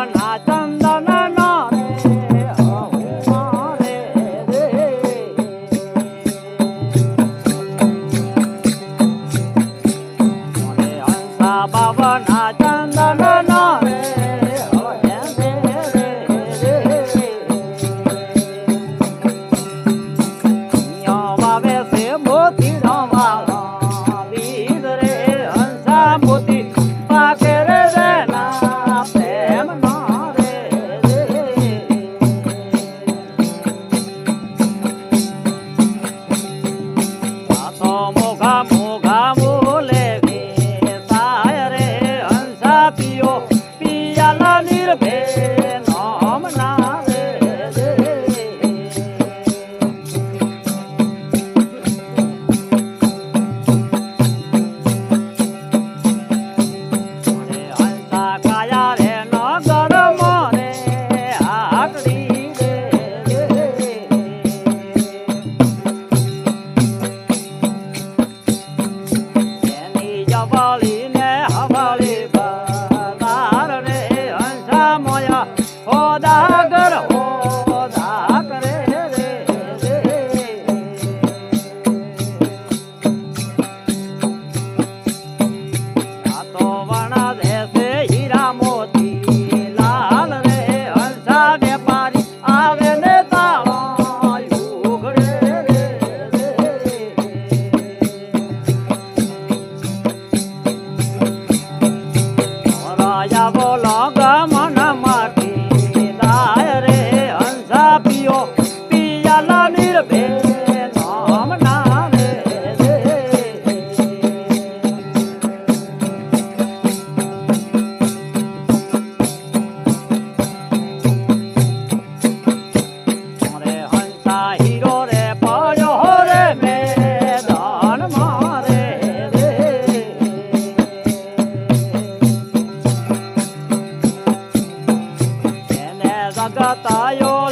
બાવના ચંદન નો રે મારે રે હંસા બાવના ચંદન નો રે વાવે છે મોતી રમાવા વીર રે હંસા મોતી પાકે રે ના પ્રેમ ના રે આ તો મોઘા મોઘા બોલે સાય રે હંસા પિયો પિયાલા નિર્ભે નામ ના રે કાયા રે નગર મોરે આકડી રે એની જવાળી ને હવાળી બાર રે હંસા મોયા હોદાગર હોદા કરે રે આ તો વણા દેશે હીરા મોતી લાલ રે હંસા વેપારી આવે ને તાળા ઉઘડે રે રાજા બોલો ગમન માટી દાય રે હંસા પિયો પિયાલા નિર્ભે નામ ના રે હંસા હીરો રે પડ્યો રે મેદાન મારે રે એને જગતાયો